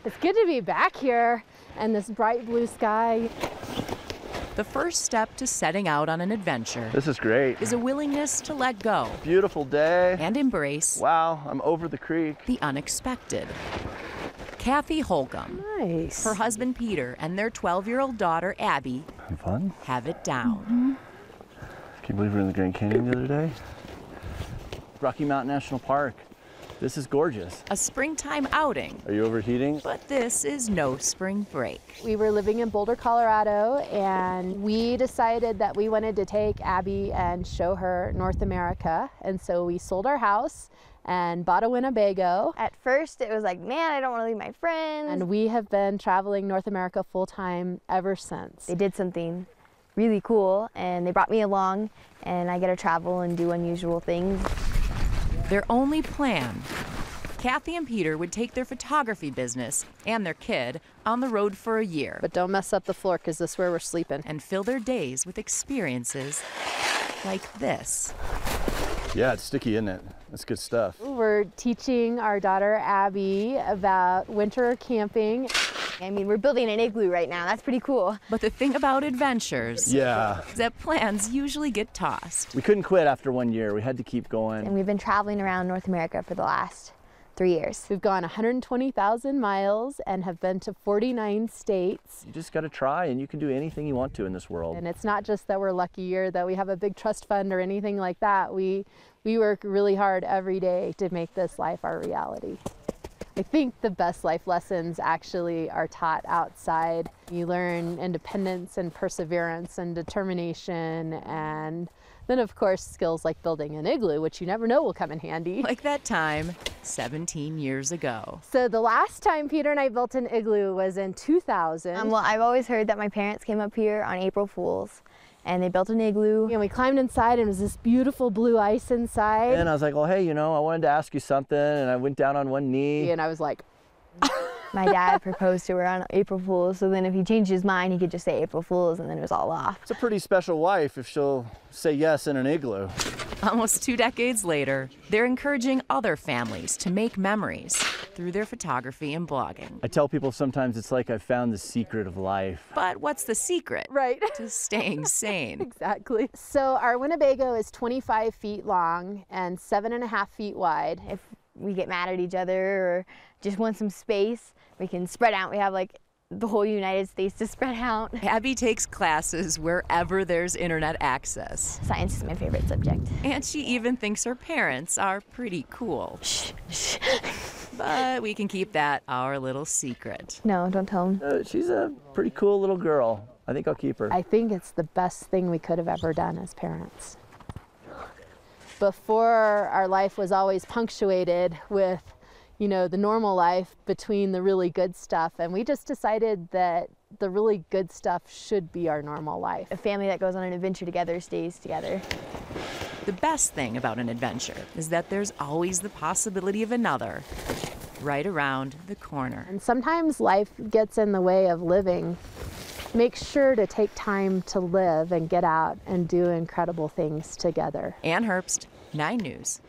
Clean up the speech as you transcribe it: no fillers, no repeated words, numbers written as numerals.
It's good to be back here and this bright blue sky. The first step to setting out on an adventure This is great. is a willingness to let go Beautiful day. and embrace Wow, I'm over the creek. the unexpected. Kathy Holcomb, Nice. her husband Peter, and their 12-year-old daughter Abby Having fun? have it down. Can you believe we were in the Grand Canyon the other day? Rocky Mountain National Park. This is gorgeous. A springtime outing, Are you overheating? but this is no spring break. We were living in Boulder, Colorado, and we decided that we wanted to take Abby and show her North America. And so we sold our house and bought a Winnebago. At first, it was like, man, I don't want to leave my friends. And we have been traveling North America full time ever since. They did something really cool, and they brought me along, and I get to travel and do unusual things. Their only plan, Kathy and Peter would take their photography business and their kid on the road for a year But don't mess up the floor, because this is where we're sleeping. and fill their days with experiences like this. Yeah, it's sticky, isn't it? That's good stuff. We're teaching our daughter Abby about winter camping. I mean, we're building an igloo right now. That's pretty cool. But the thing about adventures Yeah. is that plans usually get tossed. We couldn't quit after 1 year. We had to keep going. And we've been traveling around North America for the last 3 years. We've gone 120,000 miles and have been to 49 states. You just got to try, and you can do anything you want to in this world. And it's not just that we're lucky or that we have a big trust fund or anything like that. We work really hard every day to make this life our reality. I think the best life lessons actually are taught outside. You learn independence and perseverance and determination, and then of course skills like building an igloo, which you never know will come in handy. Like that time 17 years ago. So the last time Peter and I built an igloo was in 2000. Well, I've always heard that my parents came up here on April Fools, and they built an igloo. And we climbed inside, and it was this beautiful blue ice inside. And I was like, well, hey, I wanted to ask you something, and I went down on one knee. And I was like, My dad proposed to her on April Fools, so then if he changed his mind, he could just say April Fools, and then it was all off. It's a pretty special wife if she'll say yes in an igloo. Almost 2 decades later, they're encouraging other families to make memories through their photography and blogging. I tell people sometimes it's like I've found the secret of life. But what's the secret right. to staying sane? Exactly. So our Winnebago is 25 feet long and 7.5 feet wide. If we get mad at each other or just want some space, we can spread out. We have like the whole United States to spread out. Abby takes classes wherever there's internet access. Science is my favorite subject. And she even thinks her parents are pretty cool. Shh, shh. But we can keep that our little secret. No, don't tell them. She's a pretty cool little girl. I think I'll keep her. I think it's the best thing we could have ever done as parents. Before, our life was always punctuated with, the normal life between the really good stuff. And we just decided that the really good stuff should be our normal life. A family that goes on an adventure together stays together. The best thing about an adventure is that there's always the possibility of another right around the corner. And sometimes life gets in the way of living. Make sure to take time to live and get out and do incredible things together. Ann Herbst, 9 News.